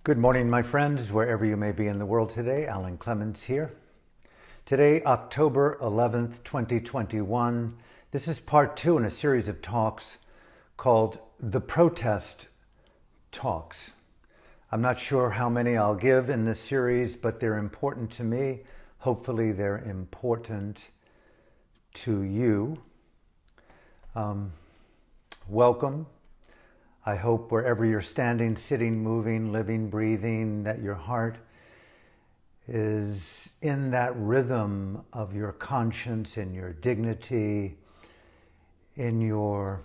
Good morning, my friends, wherever you may be in the world today. Alan Clements here. Today, October 11th, 2021. This is part 2 in a series of talks called The Protest Talks. I'm not sure how many I'll give in this series, but they're important to me. Hopefully they're important to you. Welcome. I hope wherever you're standing, sitting, moving, living, breathing, that your heart is in that rhythm of your conscience, in your dignity, in your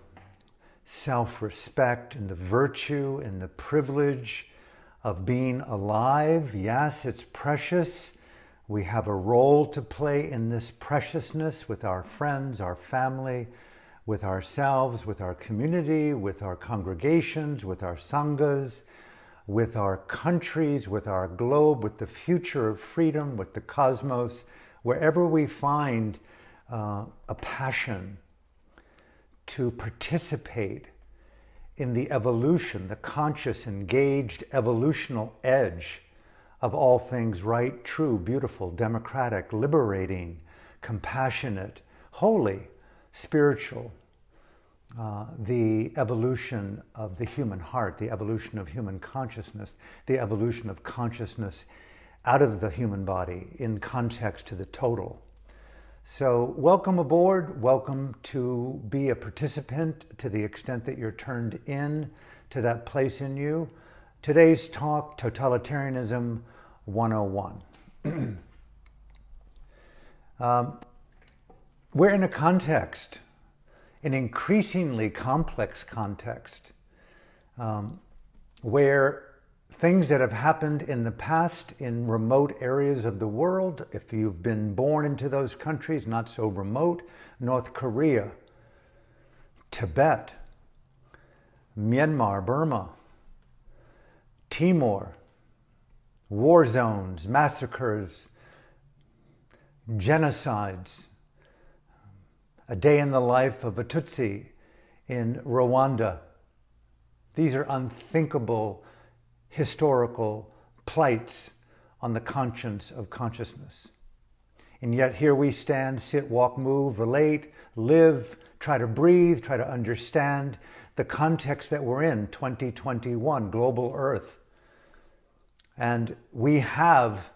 self-respect, in the virtue, in the privilege of being alive. Yes, it's precious. We have a role to play in this preciousness with our friends, our family, with ourselves, with our community, with our congregations, with our sanghas, with our countries, with our globe, with the future of freedom, with the cosmos, wherever we find a passion to participate in the evolution, the conscious, engaged, evolutional edge of all things right, true, beautiful, democratic, liberating, compassionate, holy, spiritual, the evolution of the human heart, the evolution of human consciousness, the evolution of consciousness out of the human body in context to the total. So welcome aboard, welcome to be a participant to the extent that you're turned in to that place in you. Today's talk, Totalitarianism 101. We're in a context, an increasingly complex context, where things that have happened in the past in remote areas of the world, if you've been born into those countries, not so remote, North Korea, Tibet, Myanmar, Burma, Timor, war zones, massacres, genocides, a day in the life of a Tutsi in Rwanda. These are unthinkable historical plights on the conscience of consciousness. And yet here we stand, sit, walk, move, relate, live, try to breathe, try to understand the context that we're in, 2021, global Earth. And we have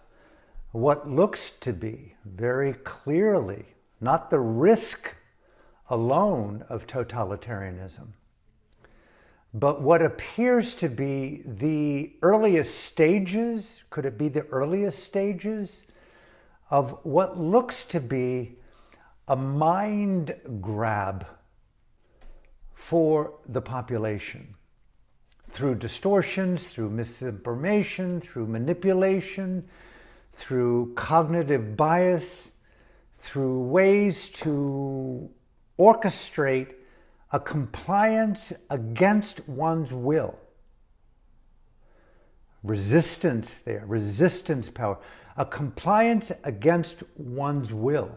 what looks to be very clearly not the risk alone of totalitarianism, but what appears to be the earliest stages, could it be the earliest stages of what looks to be a mind grab for the population through distortions, through misinformation, through manipulation, through cognitive bias, through ways to orchestrate a compliance against one's will. Resistance there, resistance power. A compliance against one's will.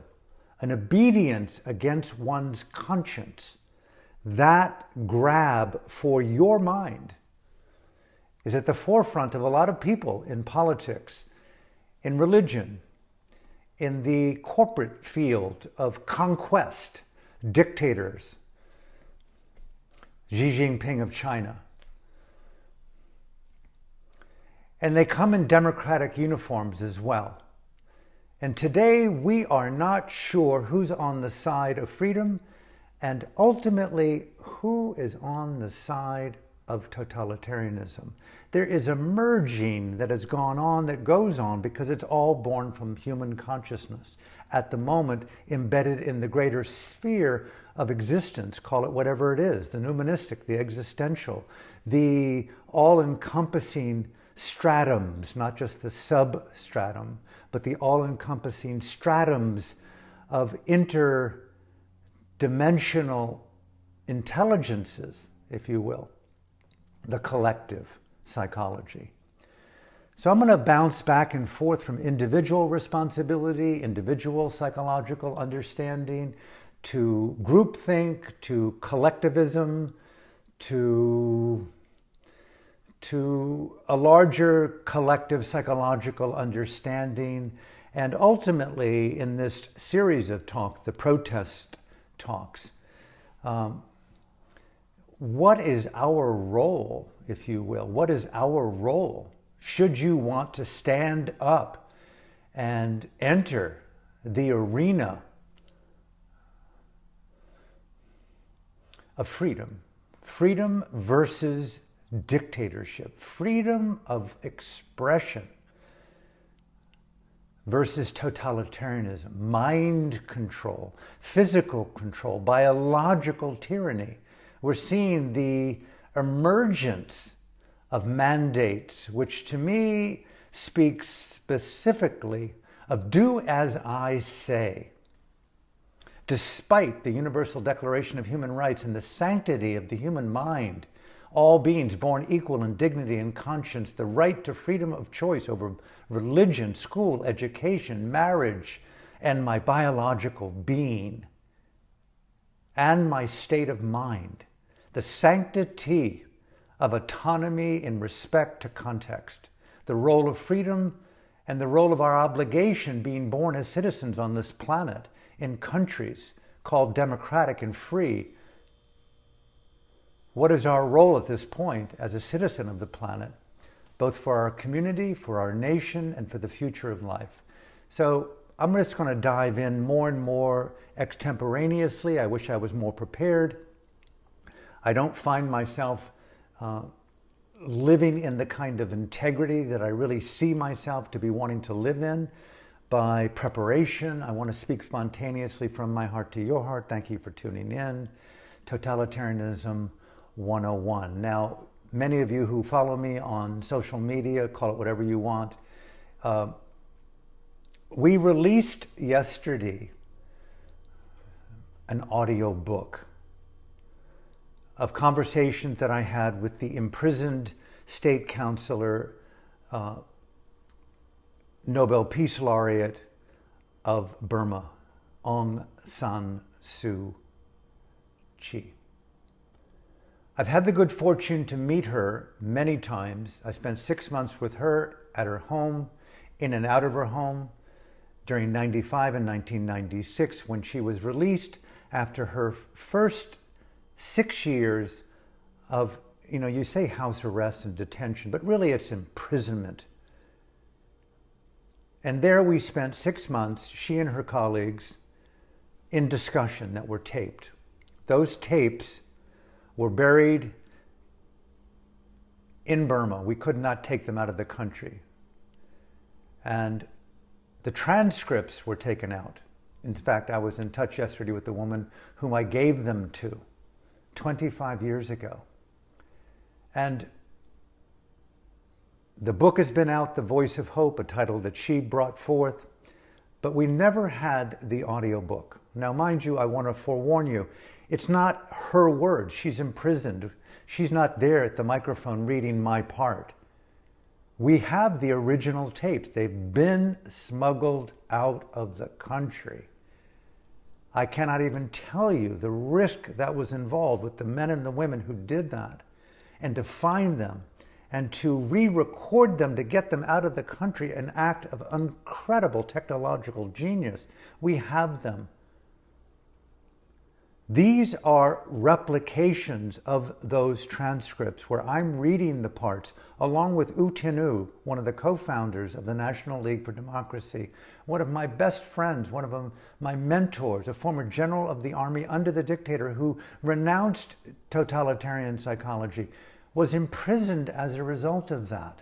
An obedience against one's conscience. That grab for your mind is at the forefront of a lot of people in politics, in religion, in the corporate field of conquest, dictators, Xi Jinping of China. And they come in democratic uniforms as well. And today we are not sure who's on the side of freedom and ultimately who is on the side of totalitarianism. There is a merging that has gone on, that goes on, because it's all born from human consciousness. At the moment, embedded in the greater sphere of existence, call it whatever it is, the numismatic, the existential, the all-encompassing stratums, not just the substratum, but the all-encompassing stratums of interdimensional intelligences, if you will, the collective psychology. So I'm going to bounce back and forth from individual responsibility, individual psychological understanding, to groupthink, to collectivism, to to a larger collective psychological understanding, and ultimately in this series of talks, the protest talks, what is our role, if you will? What is our role? Should you want to stand up and enter the arena of freedom? Freedom versus dictatorship. Freedom of expression versus totalitarianism. Mind control, physical control, biological tyranny. We're seeing the emergence of mandates, which to me speaks specifically of do as I say. Despite the Universal Declaration of Human Rights and the sanctity of the human mind, all beings born equal in dignity and conscience, the right to freedom of choice over religion, school, education, marriage, and my biological being, and my state of mind, the sanctity of autonomy in respect to context, the role of freedom and the role of our obligation being born as citizens on this planet in countries called democratic and free. What is our role at this point as a citizen of the planet, both for our community, for our nation, and for the future of life? So I'm just going to dive in more and more extemporaneously. I wish I was more prepared. I don't find myself living in the kind of integrity that I really see myself to be wanting to live in by preparation. I want to speak spontaneously from my heart to your heart. Thank you for tuning in. Totalitarianism 101. Now, many of you who follow me on social media, call it whatever you want, we released yesterday an audio book of conversations that I had with the imprisoned state counselor, Nobel Peace Laureate of Burma, Aung San Suu Kyi. I've had the good fortune to meet her many times. I spent 6 months with her at her home, in and out of her home, during 95 and 1996, when she was released after her first 6 years of, you say house arrest and detention, but really it's imprisonment. And there we spent 6 months, she and her colleagues, in discussion that were taped. Those tapes were buried in Burma. We could not take them out of the country. And the transcripts were taken out. In fact, I was in touch yesterday with the woman whom I gave them to 25 years ago. And the book has been out, The Voice of Hope, a title that she brought forth, but we never had the audio book. Now, mind you, I want to forewarn you, it's not her words. She's imprisoned. She's not there at the microphone reading my part. We have the original tapes. They've been smuggled out of the country. I cannot even tell you the risk that was involved with the men and the women who did that, and to find them and to re-record them to get them out of the country, an act of incredible technological genius. We have them. These are replications of those transcripts where I'm reading the parts along with U Tin Oo, one of the co-founders of the National League for Democracy, one of my best friends, one of my mentors, a former general of the army under the dictator who renounced totalitarian psychology, was imprisoned as a result of that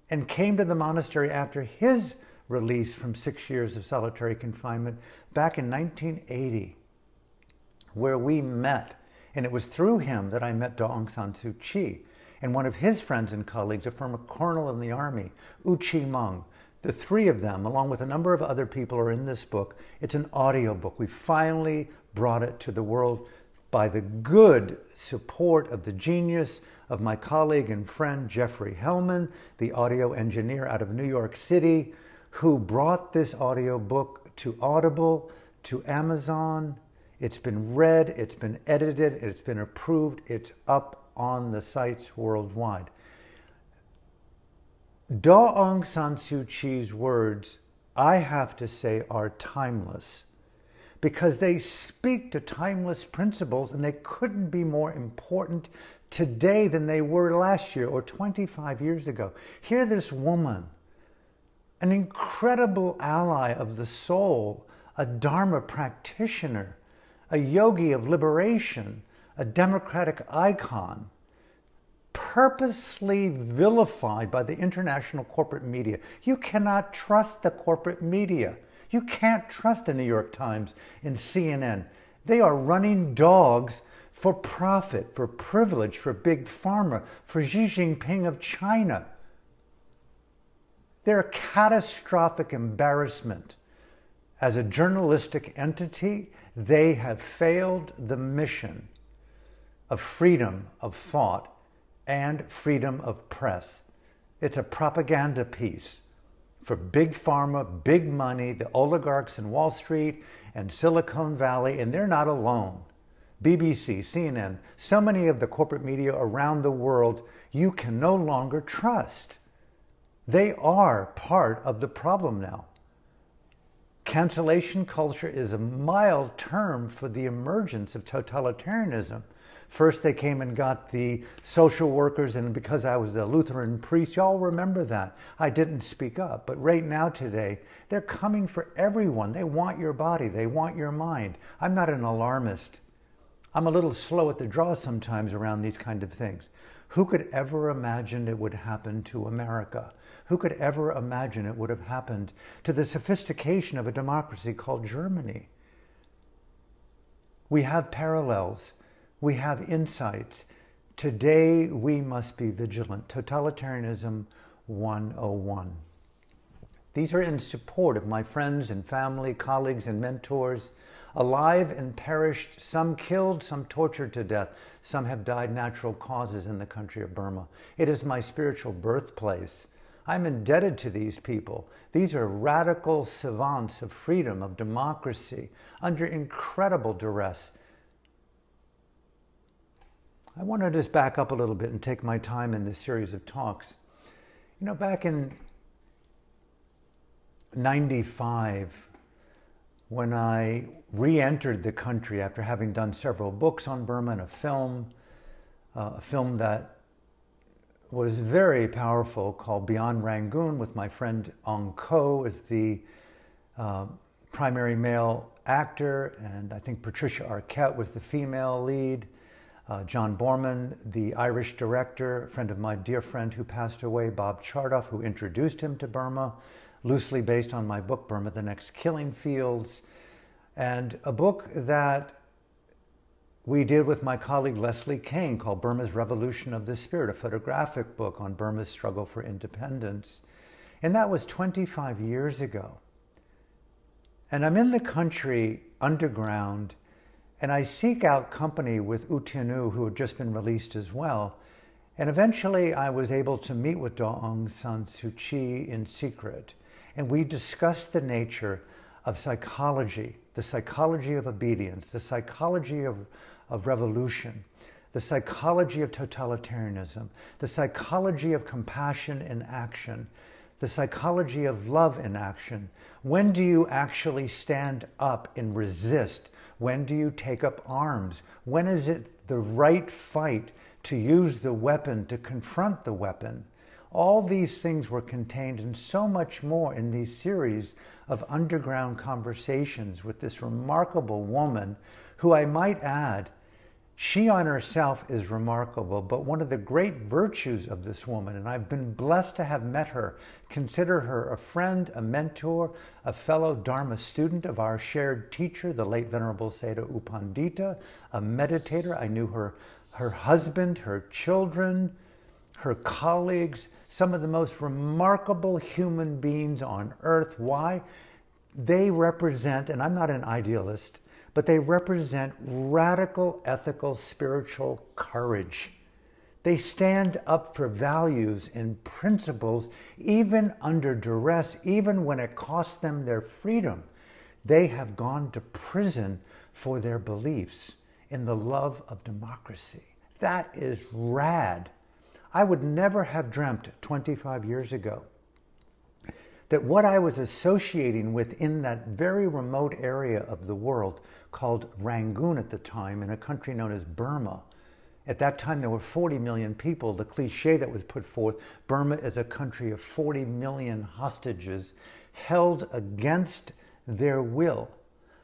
and came to the monastery after his release from 6 years of solitary confinement back in 1980. Where we met. And it was through him that I met Aung San Suu Kyi. And one of his friends and colleagues, a former colonel in the army, U Chi Mung. The three of them, along with a number of other people, are in this book. It's an audio book. We finally brought it to the world by the good support of the genius of my colleague and friend, Jeffrey Hellman, the audio engineer out of New York City, who brought this audio book to Audible, to Amazon. It's been read, it's been edited, it's been approved, it's up on the sites worldwide. Daw Aung San Suu Kyi's words, I have to say, are timeless, because they speak to timeless principles, and they couldn't be more important today than they were last year or 25 years ago. Hear this woman, an incredible ally of the soul, a Dharma practitioner, a yogi of liberation, a democratic icon, purposely vilified by the international corporate media. You cannot trust the corporate media. You can't trust the New York Times and CNN. They are running dogs for profit, for privilege, for big pharma, for Xi Jinping of China. They're a catastrophic embarrassment. As a journalistic entity, they have failed the mission of freedom of thought and freedom of press. It's a propaganda piece for big pharma, big money, the oligarchs in Wall Street and Silicon Valley, and they're not alone. BBC, CNN, so many of the corporate media around the world you can no longer trust. They are part of the problem now. Cancellation culture is a mild term for the emergence of totalitarianism. First they came and got the social workers, and because I was a Lutheran priest, y'all remember that. I didn't speak up. But right now today, they're coming for everyone. They want your body. They want your mind. I'm not an alarmist. I'm a little slow at the draw sometimes around these kind of things. Who could ever imagine it would happen to America? Who could ever imagine it would have happened to the sophistication of a democracy called Germany? We have parallels. We have insights. Today we must be vigilant. Totalitarianism 101. These are in support of my friends and family, colleagues and mentors, alive and perished, some killed, some tortured to death. Some have died natural causes in the country of Burma. It is my spiritual birthplace. I'm indebted to these people. These are radical savants of freedom, of democracy, under incredible duress. I want to just back up a little bit and take my time in this series of talks. You know, back in 95, when I re-entered the country after having done several books on Burma and a film that was very powerful called Beyond Rangoon, with my friend Ong Ko as the primary male actor, and I think Patricia Arquette was the female lead. John Borman, the Irish director, a friend of my dear friend who passed away, Bob Chartoff, who introduced him to Burma, loosely based on my book, Burma, The Next Killing Fields, and a book that we did with my colleague Leslie Kane called Burma's Revolution of the Spirit, a photographic book on Burma's struggle for independence. And that was 25 years ago. And I'm in the country underground, and I seek out company with U Tin Oo, who had just been released as well. And eventually I was able to meet with Daw Aung San Suu Kyi in secret. And we discussed the nature of psychology, the psychology of obedience, the psychology of revolution, the psychology of totalitarianism, the psychology of compassion in action, the psychology of love in action. When do you actually stand up and resist? When do you take up arms? When is it the right fight to use the weapon, to confront the weapon? All these things were contained and so much more in these series of underground conversations with this remarkable woman who, I might add, she on herself is remarkable, but one of the great virtues of this woman, and I've been blessed to have met her, consider her a friend, a mentor, a fellow Dharma student of our shared teacher, the late Venerable Sayadaw U Pandita, a meditator. I knew her husband, her children, her colleagues, some of the most remarkable human beings on earth. Why? They represent, and I'm not an idealist, but they represent radical ethical spiritual courage. They stand up for values and principles even under duress, even when it costs them their freedom. They have gone to prison for their beliefs in the love of democracy. That is rad. I would never have dreamt 25 years ago that what I was associating with in that very remote area of the world called Rangoon at the time, in a country known as Burma. At that time, there were 40 million people. The cliche that was put forth, Burma is a country of 40 million hostages held against their will.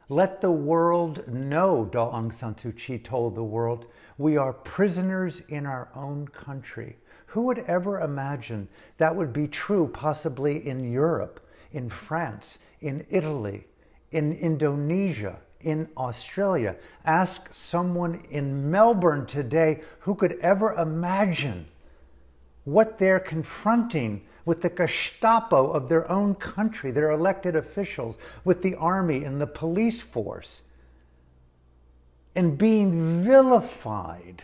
Let the world know, Daw Aung San Suu Kyi told the world, we are prisoners in our own country. Who would ever imagine that would be true possibly in Europe, in France, in Italy, in Indonesia, in Australia? Ask someone in Melbourne today who could ever imagine what they're confronting with the Gestapo of their own country, their elected officials, with the army and the police force, and being vilified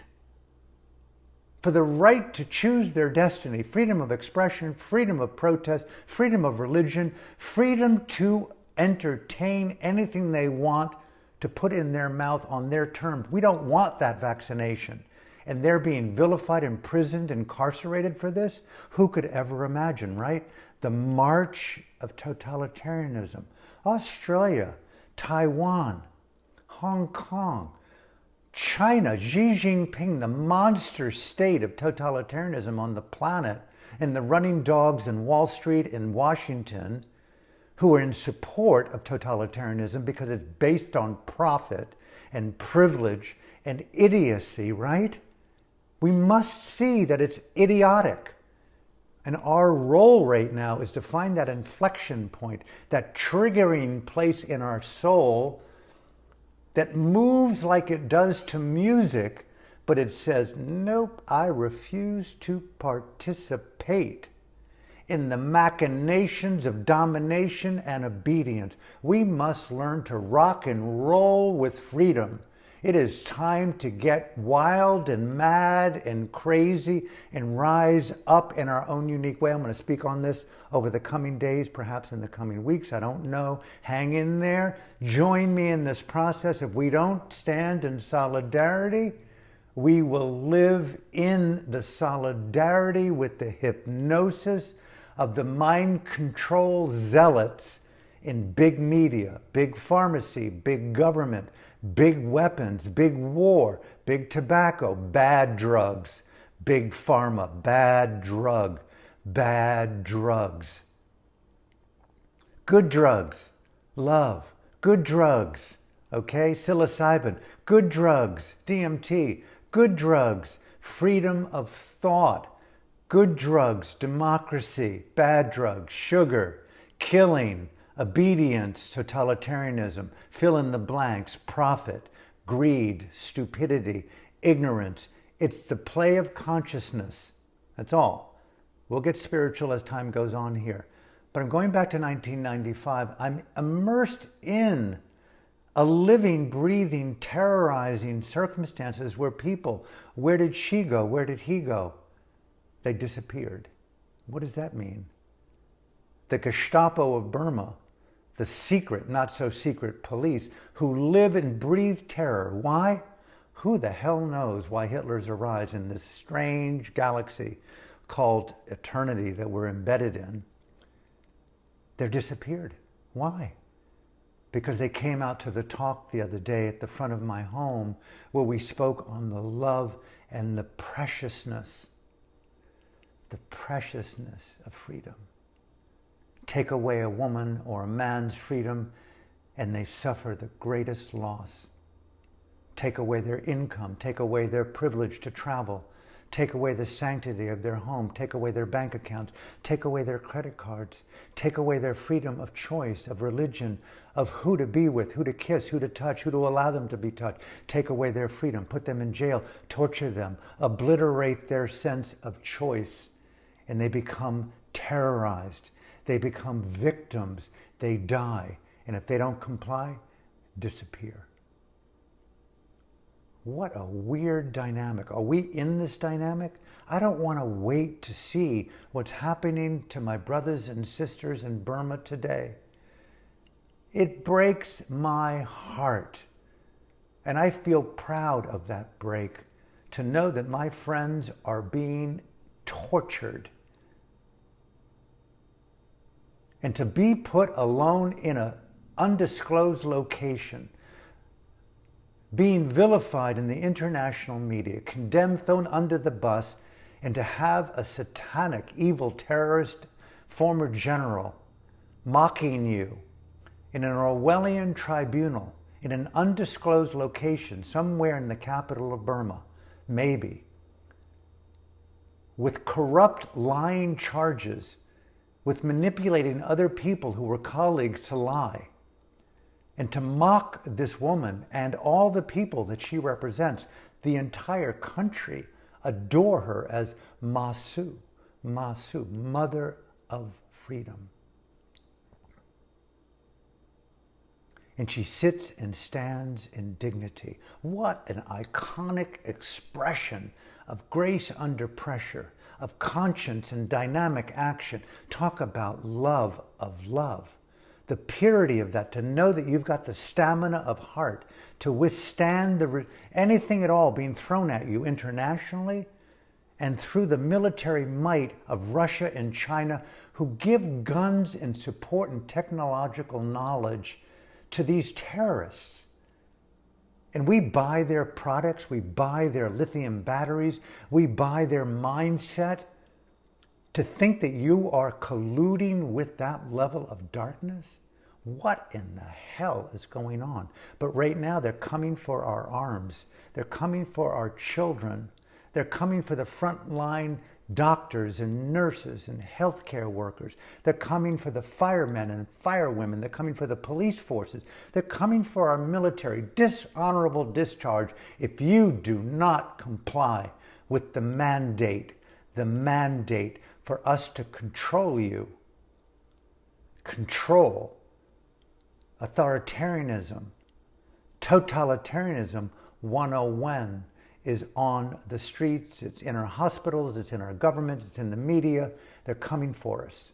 for the right to choose their destiny, freedom of expression, freedom of protest, freedom of religion, freedom to entertain anything they want to put in their mouth on their terms. We don't want that vaccination. And they're being vilified, imprisoned, incarcerated for this? Who could ever imagine, right? The march of totalitarianism. Australia, Taiwan, Hong Kong, China, Xi Jinping, the monster state of totalitarianism on the planet, and the running dogs in Wall Street and Washington, who are in support of totalitarianism because it's based on profit and privilege and idiocy, right? We must see that it's idiotic. And our role right now is to find that inflection point, that triggering place in our soul that moves like it does to music, but it says, nope, I refuse to participate in the machinations of domination and obedience. We must learn to rock and roll with freedom. It is time to get wild and mad and crazy and rise up in our own unique way. I'm going to speak on this over the coming days, perhaps in the coming weeks. I don't know. Hang in there. Join me in this process. If we don't stand in solidarity, we will live in the solidarity with the hypnosis of the mind control zealots in big media, big pharmacy, big government, big weapons, big war, big tobacco, bad drugs, big pharma, bad drugs. Good drugs, love, good drugs, okay? Psilocybin, good drugs, DMT, good drugs, freedom of thought, good drugs, democracy, bad drugs, sugar, killing, obedience, totalitarianism, fill in the blanks, profit, greed, stupidity, ignorance. It's the play of consciousness. That's all. We'll get spiritual as time goes on here. But I'm going back to 1995. I'm immersed in a living, breathing, terrorizing circumstances where people, where did she go? Where did he go? They disappeared. What does that mean? The Gestapo of Burma, the secret, not so secret police who live and breathe terror. Why? Who the hell knows why Hitler's arise in this strange galaxy called eternity that we're embedded in? They're disappeared. Why? Because they came out to the talk the other day at the front of my home where we spoke on the love and the preciousness of freedom. Take away a woman or a man's freedom and they suffer the greatest loss. Take away their income, take away their privilege to travel, take away the sanctity of their home, take away their bank accounts, take away their credit cards, take away their freedom of choice, of religion, of who to be with, who to kiss, who to touch, who to allow them to be touched. Take away their freedom, put them in jail, torture them, obliterate their sense of choice, and they become terrorized. They become victims. They die. And if they don't comply, disappear. What a weird dynamic. Are we in this dynamic? I don't want to wait to see what's happening to my brothers and sisters in Burma today. It breaks my heart. And I feel proud of that break to know that my friends are being tortured. And to be put alone in an undisclosed location, being vilified in the international media, condemned, thrown under the bus, and to have a satanic, evil terrorist former general mocking you in an Orwellian tribunal in an undisclosed location somewhere in the capital of Burma, maybe, with corrupt, lying charges, with manipulating other people who were colleagues to lie, and to mock this woman and all the people that she represents. The entire country adore her as Masu, Masu, Mother of Freedom. And she sits and stands in dignity. What an iconic expression of grace under pressure, of conscience and dynamic action. Talk about love of love. The purity of that, to know that you've got the stamina of heart to withstand anything at all being thrown at you internationally and through the military might of Russia and China, who give guns and support and technological knowledge to these terrorists. And we buy their products, we buy their lithium batteries, we buy their mindset. To think that you are colluding with that level of darkness? What in the hell is going on? But right now they're coming for our arms. They're coming for our children. They're coming for the frontline doctors and nurses and healthcare workers. They're coming for the firemen and firewomen. They're coming for the police forces. They're coming for our military. Dishonorable discharge if you do not comply with the mandate for us to control you. Control. Authoritarianism. Totalitarianism 101 is on the streets, it's in our hospitals, it's in our governments, it's in the media. They're coming for us.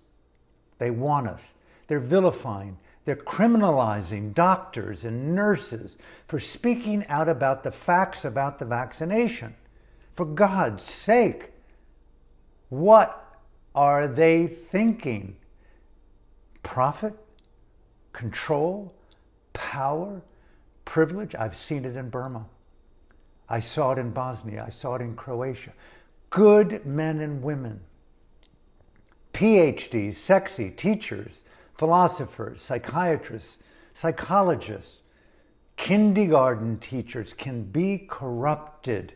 They want us. They're vilifying. They're criminalizing doctors and nurses for speaking out about the facts about the vaccination. For God's sake, what are they thinking? Profit? Control? Power? Privilege? I've seen it in Burma. I saw it in Bosnia. I saw it in Croatia. Good men and women, PhDs, sexy teachers, philosophers, psychiatrists, psychologists, kindergarten teachers can be corrupted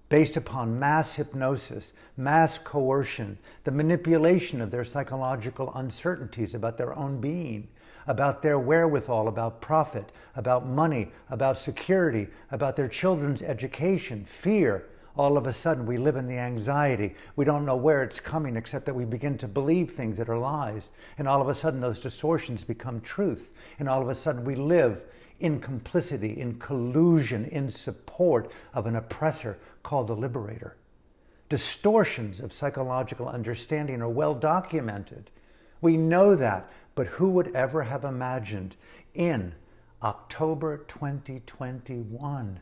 based upon mass hypnosis, mass coercion, the manipulation of their psychological uncertainties about their own being, about their wherewithal, about profit, about money, about security, about their children's education, fear. All of a sudden we live in the anxiety. We don't know where it's coming except that we begin to believe things that are lies. And all of a sudden those distortions become truth. And all of a sudden we live in complicity, in collusion, in support of an oppressor called the liberator. Distortions of psychological understanding are well documented. We know that, but who would ever have imagined in October 2021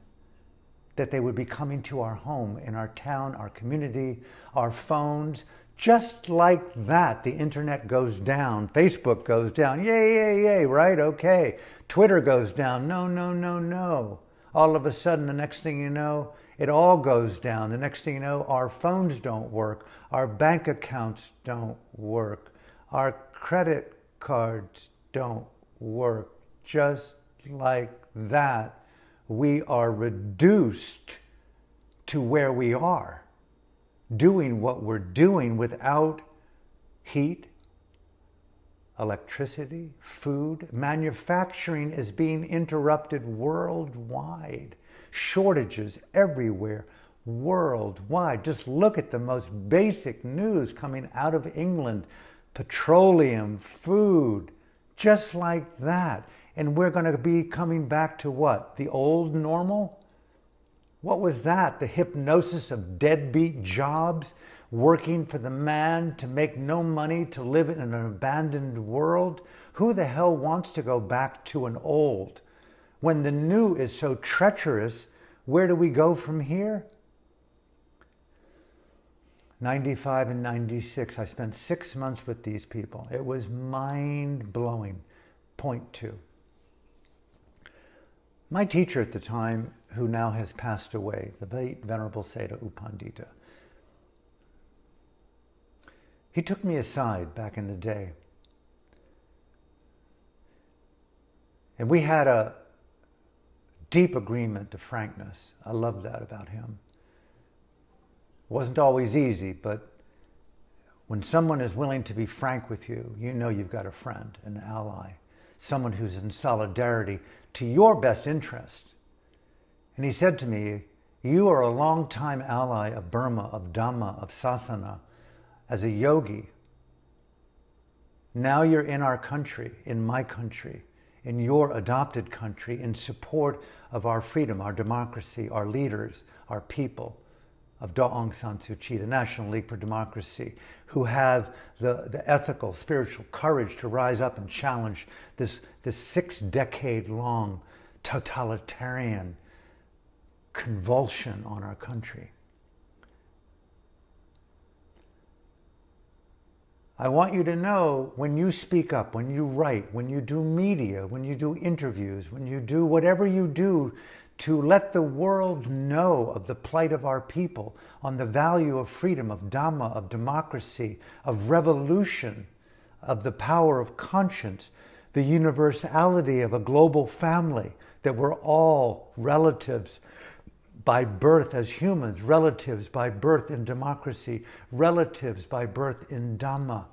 that they would be coming to our home, in our town, our community, our phones? Just like that, the internet goes down, Facebook goes down, yay, yay, yay, right? Okay. Twitter goes down, no, no, no, no. All of a sudden, the next thing you know, it all goes down. The next thing you know, our phones don't work, our bank accounts don't work, our credit cards don't work. Just like that, we are reduced to where we are, doing what we're doing without heat, electricity, food. Manufacturing is being interrupted worldwide. Shortages everywhere, worldwide. Just look at the most basic news coming out of England. Petroleum, food, just like that. And we're going to be coming back to what? The old normal? What was that? The hypnosis of deadbeat jobs, working for the man to make no money, to live in an abandoned world? Who the hell wants to go back to an old? When the new is so treacherous, where do we go from here? 95 and 96, I spent 6 months with these people. It was mind-blowing. Point two. My teacher at the time, who now has passed away, the late Venerable Sayadaw U Pandita, he took me aside back in the day. And we had a deep agreement of frankness. I love that about him. It wasn't always easy, but when someone is willing to be frank with you, you know you've got a friend, an ally, someone who's in solidarity to your best interest. And he said to me, you are a long-time ally of Burma, of Dhamma, of Sasana, as a yogi. Now you're in our country, in my country, in your adopted country, in support of our freedom, our democracy, our leaders, our people, of Daw Aung San Suu Kyi, the National League for Democracy, who have the ethical, spiritual courage to rise up and challenge this 6-decade-long totalitarian convulsion on our country. I want you to know, when you speak up, when you write, when you do media, when you do interviews, when you do whatever you do to let the world know of the plight of our people, on the value of freedom, of Dhamma, of democracy, of revolution, of the power of conscience, the universality of a global family, that we're all relatives by birth as humans, relatives by birth in democracy, relatives by birth in Dhamma.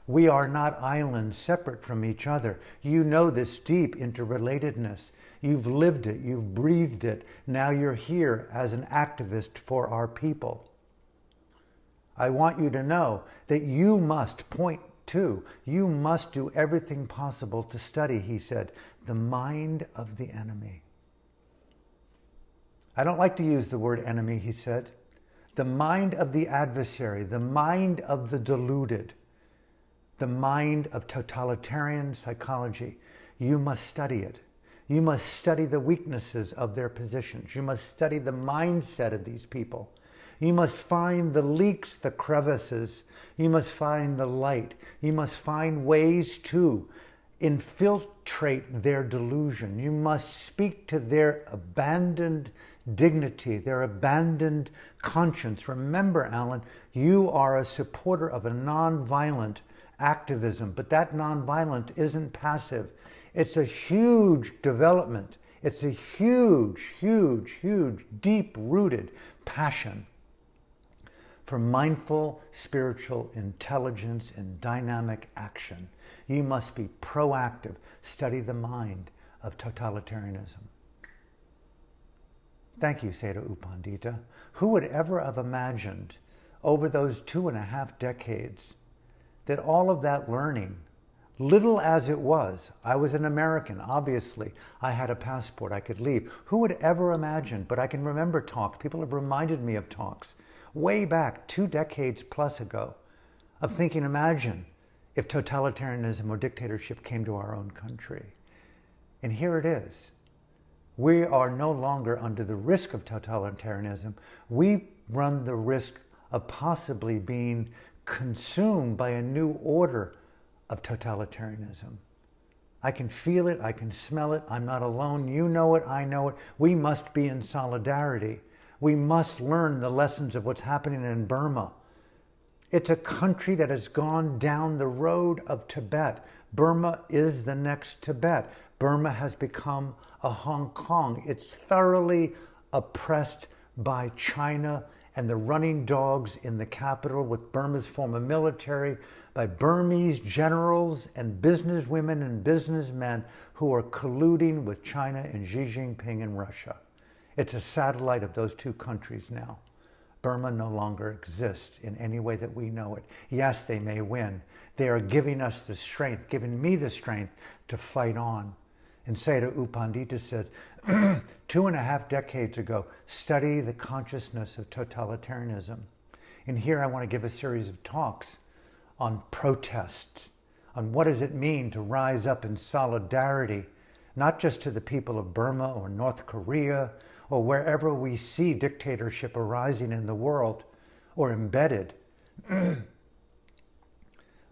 We are not islands separate from each other. You know this deep interrelatedness. You've lived it, you've breathed it. Now you're here as an activist for our people. I want you to know that you must you must do everything possible to study, he said, the mind of the enemy. I don't like to use the word enemy, he said. The mind of the adversary, the mind of the deluded, the mind of totalitarian psychology. You must study it. You must study the weaknesses of their positions. You must study the mindset of these people. You must find the leaks, the crevices. You must find the light. You must find ways to infiltrate their delusion. You must speak to their abandoned dignity, their abandoned conscience. Remember, Alan, you are a supporter of a nonviolent activism, but that nonviolent isn't passive. It's a huge development. It's a huge, huge, huge, deep-rooted passion for mindful spiritual intelligence and dynamic action. You must be proactive. Study the mind of totalitarianism. Thank you, Sayadaw U Pandita. Who would ever have imagined over those 2.5 decades that all of that learning, little as it was, I was an American, obviously. I had a passport, I could leave. Who would ever imagine? But I can remember talks. People have reminded me of talks way back 2 decades plus ago of thinking, imagine if totalitarianism or dictatorship came to our own country. And here it is. We are no longer under the risk of totalitarianism. We run the risk of possibly being consumed by a new order of totalitarianism. I can feel it, I can smell it, I'm not alone, you know it, I know it. We must be in solidarity. We must learn the lessons of what's happening in Burma. It's a country that has gone down the road of Tibet. Burma is the next Tibet. Burma has become a Hong Kong. It's thoroughly oppressed by China and the running dogs in the capital with Burma's former military, by Burmese generals and businesswomen and businessmen who are colluding with China and Xi Jinping and Russia. It's a satellite of those two countries now. Burma no longer exists in any way that we know it. Yes, they may win. They are giving us the strength, giving me the strength to fight on. And Sayadaw U Pandita says, 2.5 decades ago, study the consciousness of totalitarianism. And here I want to give a series of talks on protests, on what does it mean to rise up in solidarity, not just to the people of Burma or North Korea, or wherever we see dictatorship arising in the world or embedded.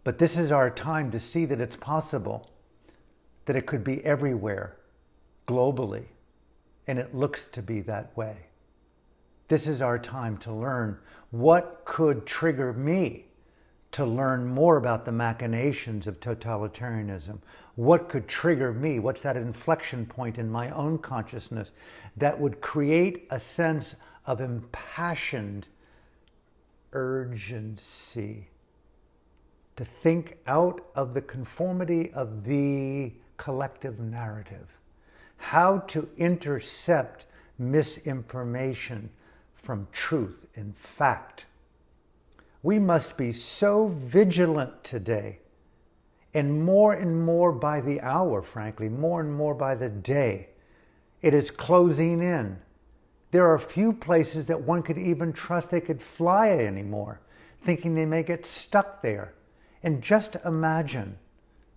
But this is our time to see that it's possible, that it could be everywhere, globally, and it looks to be that way. This is our time to learn what could trigger me to learn more about the machinations of totalitarianism. What could trigger me? What's that inflection point in my own consciousness that would create a sense of impassioned urgency to think out of the conformity of the collective narrative? How to intercept misinformation from truth and fact. We must be so vigilant today, and more by the hour, frankly, more and more by the day. It is closing in. There are few places that one could even trust they could fly anymore, thinking they may get stuck there. And just imagine,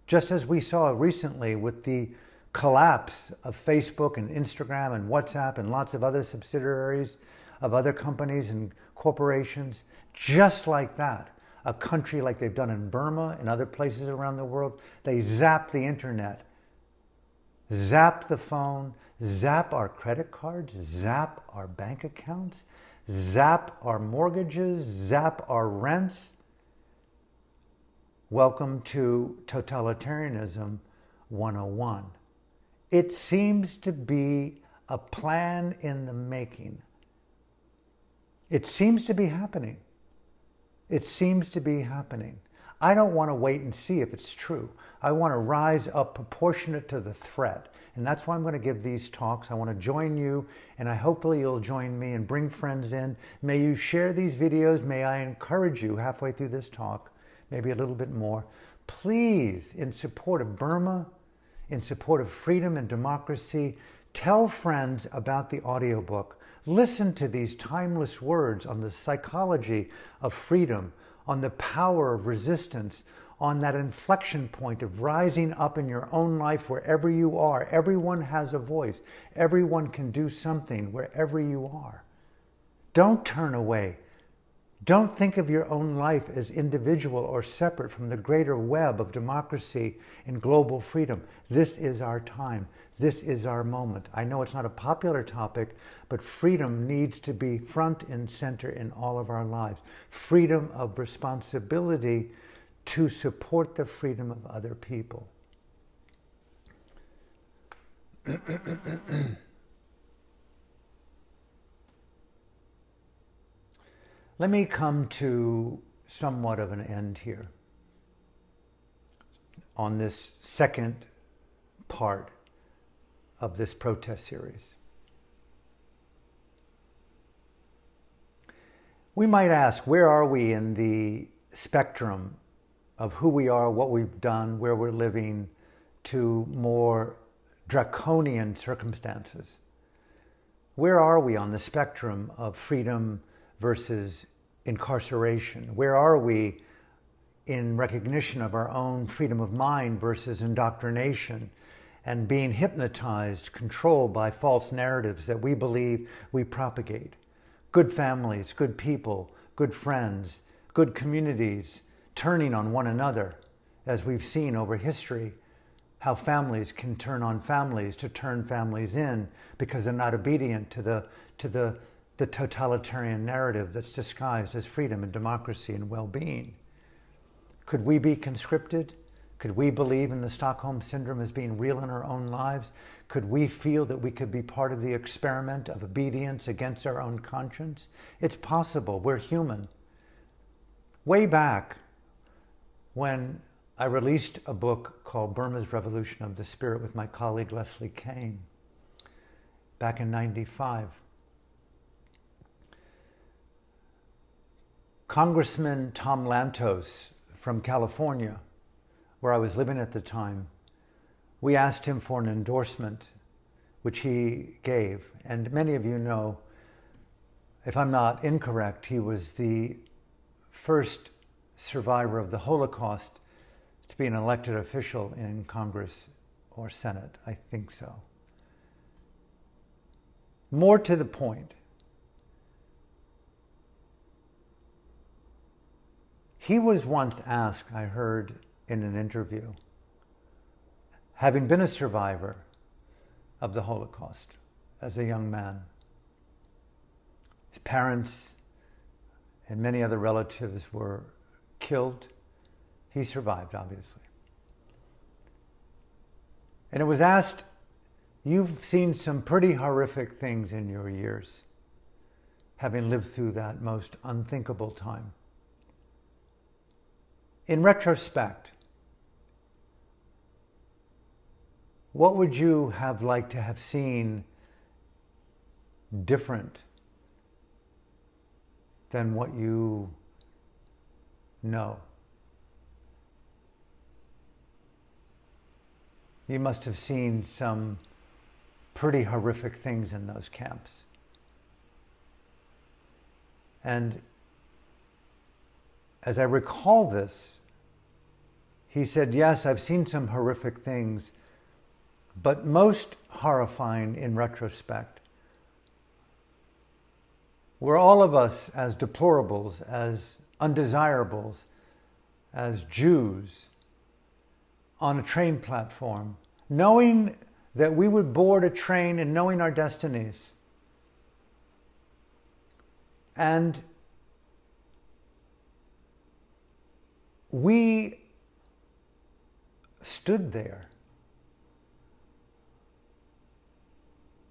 just as we saw recently with the collapse of Facebook and Instagram and WhatsApp and lots of other subsidiaries of other companies and corporations, just like that, a country like they've done in Burma and other places around the world, they zap the internet, zap the phone, zap our credit cards, zap our bank accounts, zap our mortgages, zap our rents. Welcome to Totalitarianism 101. It seems to be a plan in the making. It seems to be happening. It seems to be happening. I don't want to wait and see if it's true. I want to rise up proportionate to the threat. And that's why I'm going to give these talks. I want to join you, and hopefully you'll join me and bring friends in. May you share these videos. May I encourage you halfway through this talk, maybe a little bit more, please, in support of Burma, in support of freedom and democracy, tell friends about the audiobook. Listen to these timeless words on the psychology of freedom, on the power of resistance, on that inflection point of rising up in your own life wherever you are. Everyone has a voice. Everyone can do something wherever you are. Don't turn away. Don't think of your own life as individual or separate from the greater web of democracy and global freedom. This is our time. This is our moment. I know it's not a popular topic, but freedom needs to be front and center in all of our lives. Freedom of responsibility to support the freedom of other people. Let me come to somewhat of an end here on this second part of this protest series. We might ask, where are we in the spectrum of who we are, what we've done, where we're living, to more draconian circumstances? Where are we on the spectrum of freedom versus incarceration? Where are we in recognition of our own freedom of mind versus indoctrination and being hypnotized, controlled by false narratives that we believe we propagate? Good families, good people, good friends, good communities turning on one another, as we've seen over history, how families can turn on families to turn families in because they're not obedient to the totalitarian narrative that's disguised as freedom and democracy and well-being. Could we be conscripted? Could we believe in the Stockholm Syndrome as being real in our own lives? Could we feel that we could be part of the experiment of obedience against our own conscience? It's possible. We're human. Way back when I released a book called Burma's Revolution of the Spirit with my colleague Leslie Kane, back in '95, Congressman Tom Lantos from California, where I was living at the time, we asked him for an endorsement, which he gave. And many of you know, if I'm not incorrect, he was the first survivor of the Holocaust to be an elected official in Congress or Senate. I think so. More to the point, He was once asked, I heard in an interview, having been a survivor of the Holocaust as a young man, his parents and many other relatives were killed. He survived, obviously. And it was asked, you've seen some pretty horrific things in your years, having lived through that most unthinkable time. In retrospect, what would you have liked to have seen different than what you know? You must have seen some pretty horrific things in those camps. And as I recall this, he said, yes, I've seen some horrific things, but most horrifying in retrospect were all of us as deplorables, as undesirables, as Jews on a train platform, knowing that we would board a train and knowing our destinies. And we stood there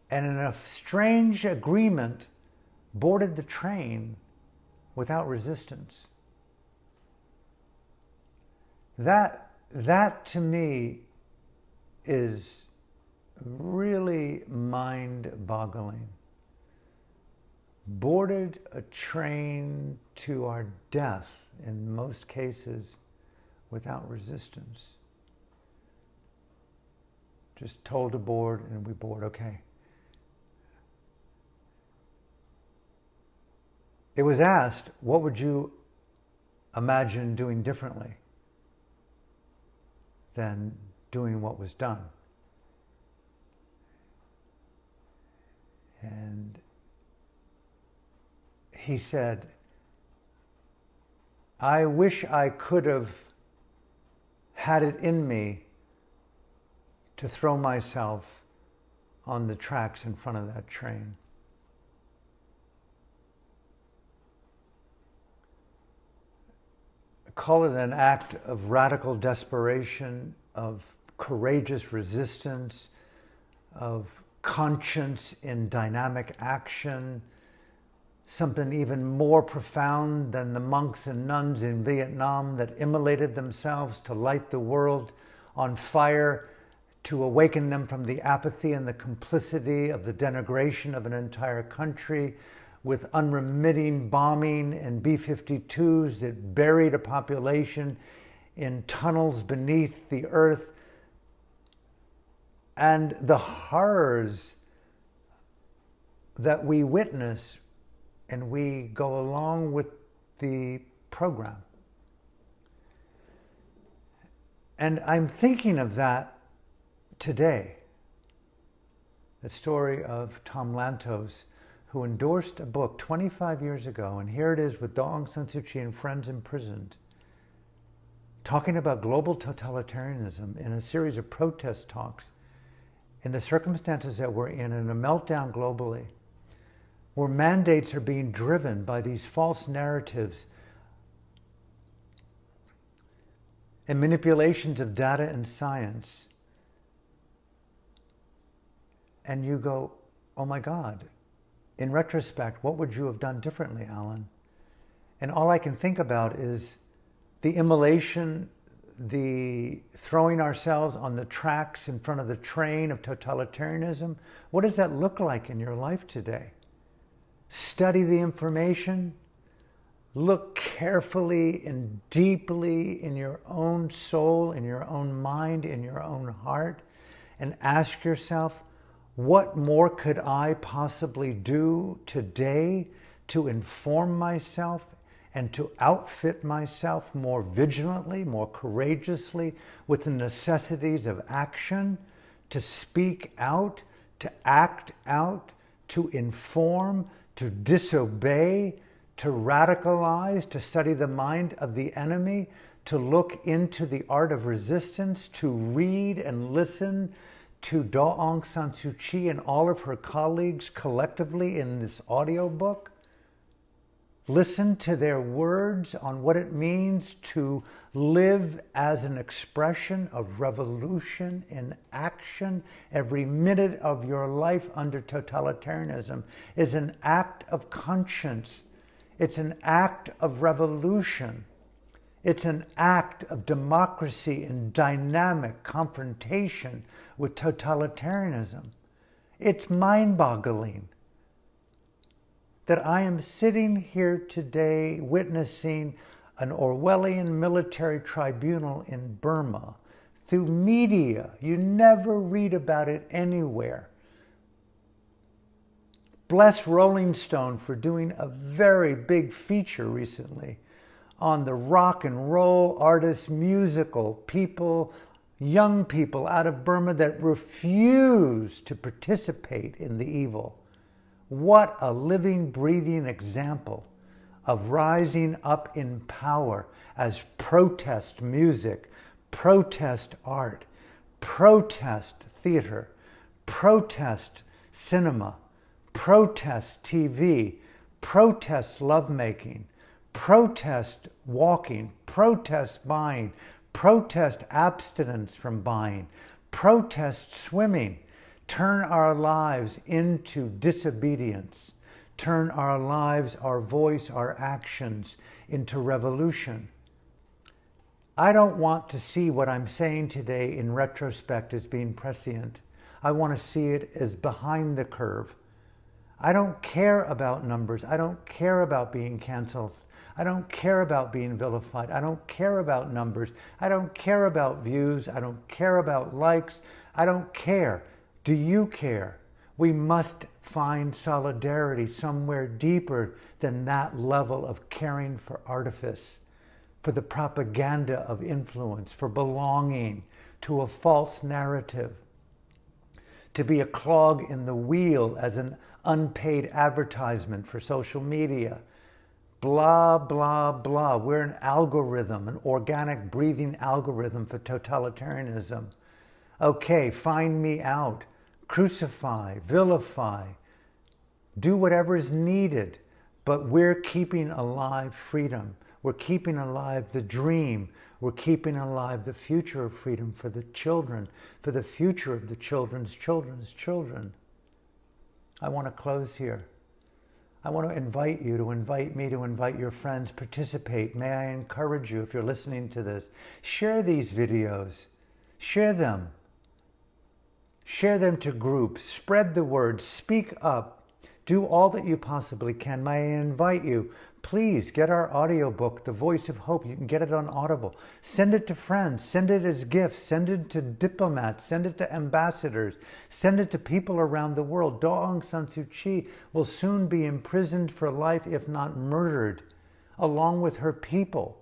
and in a strange agreement boarded the train without resistance. That to me is really mind-boggling. Boarded a train to our death, in most cases, without resistance. Just told to board and we board, okay. It was asked, what would you imagine doing differently than doing what was done? And he said, I wish I could have had it in me to throw myself on the tracks in front of that train. Call it an act of radical desperation, of courageous resistance, of conscience in dynamic action, something even more profound than the monks and nuns in Vietnam that immolated themselves to light the world on fire, to awaken them from the apathy and the complicity of the denigration of an entire country, with unremitting bombing and B-52s that buried a population in tunnels beneath the earth, and the horrors that we witness and we go along with the program. And I'm thinking of that today. The story of Tom Lantos, who endorsed a book 25 years ago, and here it is with Aung San Suu Kyi and friends imprisoned, talking about global totalitarianism in a series of protest talks in the circumstances that we're in a meltdown globally, where mandates are being driven by these false narratives and manipulations of data and science. And you go, oh my God, in retrospect, what would you have done differently, Alan? And all I can think about is the immolation, the throwing ourselves on the tracks in front of the train of totalitarianism. What does that look like in your life today? Study the information. Look carefully and deeply in your own soul, in your own mind, in your own heart, and ask yourself, what more could I possibly do today to inform myself and to outfit myself more vigilantly, more courageously with the necessities of action, to speak out, to act out, to inform, to disobey, to radicalize, to study the mind of the enemy, to look into the art of resistance, to read and listen to Daw Aung San Suu Kyi and all of her colleagues collectively in this audiobook. Listen to their words on what it means to live as an expression of revolution in action. Every minute of your life under totalitarianism is an act of conscience. It's an act of revolution. It's an act of democracy in dynamic confrontation with totalitarianism. It's mind-boggling that I am sitting here today witnessing an Orwellian military tribunal in Burma through media. You never read about it anywhere. Bless Rolling Stone for doing a very big feature recently on the rock and roll artists, musical people, young people out of Burma that refuse to participate in the evil. What a living, breathing example of rising up in power as protest music, protest art, protest theater, protest cinema, protest TV, protest lovemaking, protest walking, protest buying, protest abstinence from buying, protest swimming. Turn our lives into disobedience. Turn our lives, our voice, our actions into revolution. I don't want to see what I'm saying today in retrospect as being prescient. I want to see it as behind the curve. I don't care about numbers. I don't care about being canceled. I don't care about being vilified. I don't care about numbers. I don't care about views. I don't care about likes. I don't care. Do you care? We must find solidarity somewhere deeper than that level of caring for artifice, for the propaganda of influence, for belonging to a false narrative, to be a clog in the wheel as an unpaid advertisement for social media. Blah, blah, blah. We're an algorithm, an organic breathing algorithm for totalitarianism. Okay, find me out. Crucify, vilify, do whatever is needed, but we're keeping alive freedom. We're keeping alive the dream. We're keeping alive the future of freedom for the children, for the future of the children's children's children. I want to close here. I want to invite you to invite me to invite your friends. Participate. May I encourage you, if you're listening to this, share these videos. Share them. Share them to groups, spread the word, speak up, do all that you possibly can. May I invite you, please get our audiobook, The Voice of Hope. You can get it on Audible. Send it to friends, send it as gifts, send it to diplomats, send it to ambassadors, send it to people around the world. Daw Aung San Suu Kyi will soon be imprisoned for life, if not murdered, along with her people.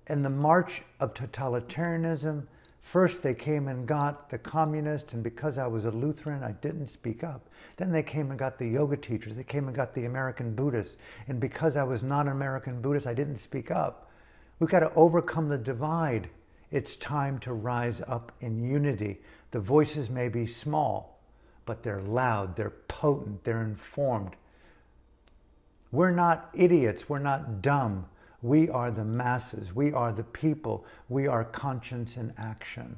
In the march of totalitarianism, first they came and got the communists, and because I was a Lutheran, I didn't speak up. Then they came and got the yoga teachers. They came and got the American Buddhists. And because I was not an American Buddhist, I didn't speak up. We've got to overcome the divide. It's time to rise up in unity. The voices may be small, but they're loud, they're potent, they're informed. We're not idiots, we're not dumb. We are the masses. We are the people. We are conscience in action.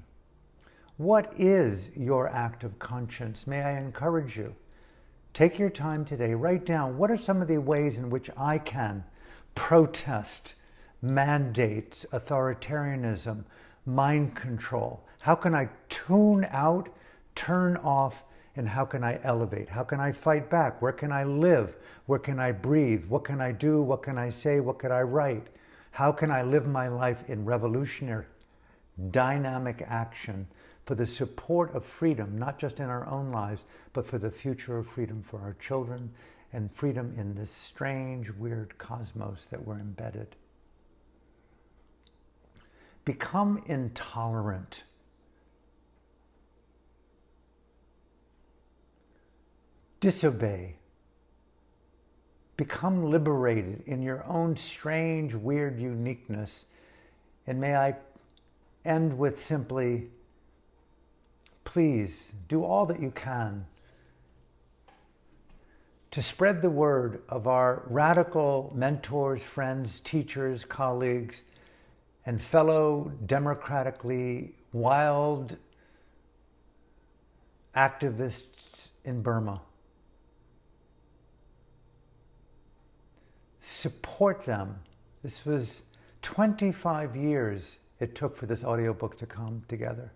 What is your act of conscience? May I encourage you? Take your time today. Write down, what are some of the ways in which I can protest mandates, authoritarianism, mind control? How can I tune out, turn off, and how can I elevate? How can I fight back? Where can I live? Where can I breathe? What can I do? What can I say? What can I write? How can I live my life in revolutionary, dynamic action for the support of freedom, not just in our own lives, but for the future of freedom for our children and freedom in this strange, weird cosmos that we're embedded? Become intolerant. Disobey. Become liberated in your own strange, weird uniqueness. And may I end with simply, please do all that you can to spread the word of our radical mentors, friends, teachers, colleagues, and fellow democratically wild activists in Burma. Support them. This was 25 years it took for this audiobook to come together.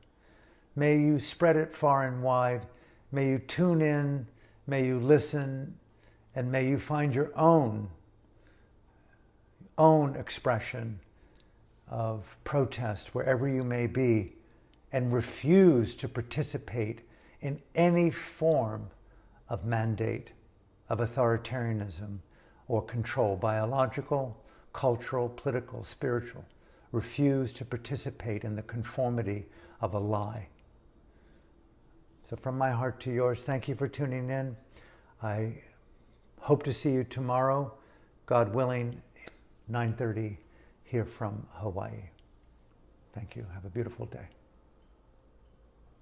May you spread it far and wide. May you tune in. May you listen. And may you find your own expression of protest wherever you may be, and refuse to participate in any form of mandate of authoritarianism or control, biological, cultural, political, spiritual. Refuse to participate in the conformity of a lie. So from my heart to yours, thank you for tuning in. I hope to see you tomorrow, God willing, 9:30 here from Hawaii. Thank you. Have a beautiful day.